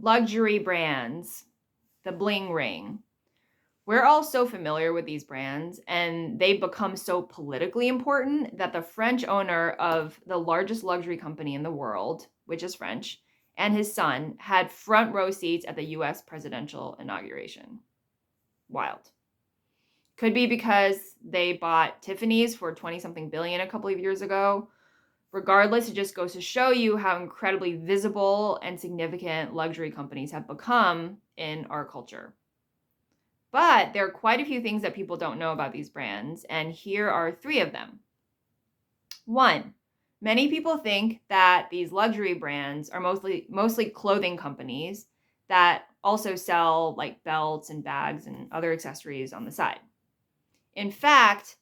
luxury brands, the bling ring. We're all so familiar with these brands, and they've become so politically important that the French owner of the largest luxury company in the world, which is French, and his son had front row seats at the US presidential inauguration. Wild. Could be because they bought Tiffany's for 20-something billion a couple of years ago. Regardless, it just goes to show you how incredibly visible and significant luxury companies have become in our culture. But there are quite a few things that people don't know about these brands, and here are 3 of them. 1, many people think that these luxury brands are mostly clothing companies that also sell like belts and bags and other accessories on the side. In fact,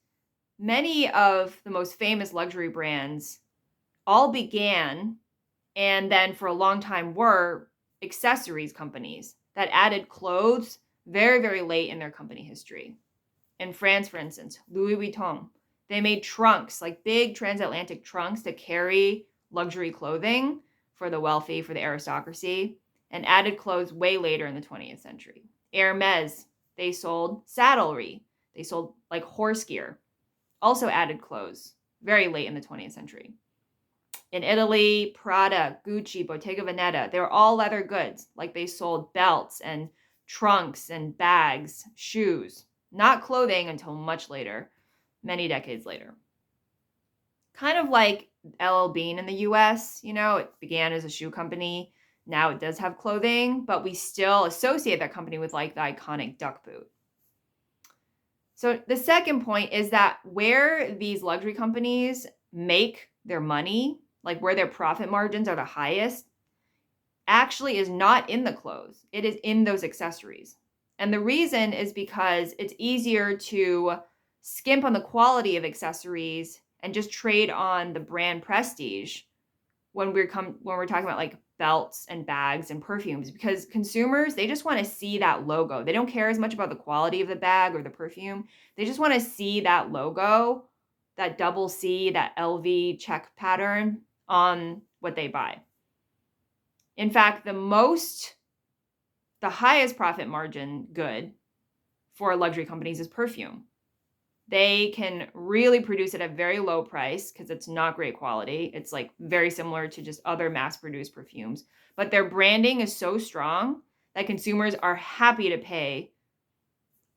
many of the most famous luxury brands all began and then for a long time were accessories companies that added clothes very, very late in their company history. In France, for instance, Louis Vuitton, they made trunks, like big transatlantic trunks to carry luxury clothing for the wealthy, for the aristocracy, and added clothes way later in the 20th century. Hermes, they sold saddlery. They sold like horse gear, also added clothes very late in the 20th century. In Italy, Prada, Gucci, Bottega Veneta, they were all leather goods. Like they sold belts and trunks and bags, shoes, not clothing until much later, many decades later. Kind of like LL Bean in the US, it began as a shoe company. Now it does have clothing, but we still associate that company with like the iconic duck boot. So the second point is that where these luxury companies make their money, like where their profit margins are the highest, actually is not in the clothes. It is in those accessories. And the reason is because it's easier to skimp on the quality of accessories and just trade on the brand prestige when we're talking about like belts and bags and perfumes, because consumers, they just want to see that logo. They don't care as much about the quality of the bag or the perfume. They just want to see that logo, that double C, that LV check pattern on what they buy. In fact, the highest profit margin good for luxury companies is perfume. They can really produce it at a very low price because it's not great quality. It's like very similar to just other mass-produced perfumes. But their branding is so strong that consumers are happy to pay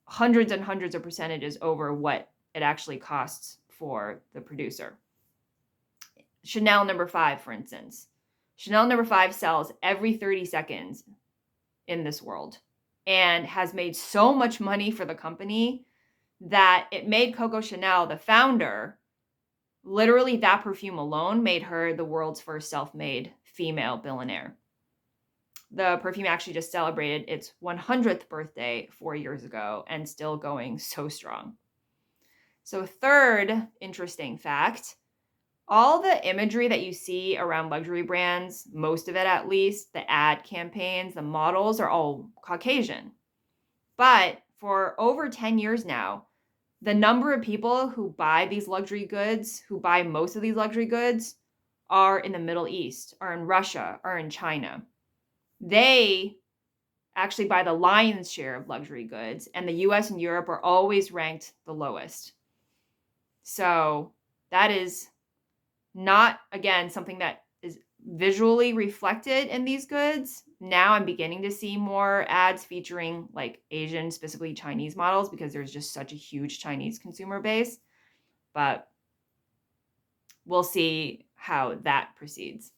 hundreds and hundreds of percentages over what it actually costs for the producer. Chanel No. 5, for instance. Chanel No. 5 sells every 30 seconds in this world and has made so much money for the company that it made Coco Chanel, the founder, literally that perfume alone made her the world's first self-made female billionaire. The perfume actually just celebrated its 100th birthday 4 years ago and still going so strong. So third interesting fact, all the imagery that you see around luxury brands, most of it at least, the ad campaigns, the models are all Caucasian. But for over 10 years now, the number of people who buy these luxury goods, who buy most of these luxury goods, are in the Middle East, are in Russia, are in China. They actually buy the lion's share of luxury goods, and the US and Europe are always ranked the lowest. So that is not, again, something that is visually reflected in these goods. Now I'm beginning to see more ads featuring like Asian, specifically Chinese models, because there's just such a huge Chinese consumer base. But we'll see how that proceeds.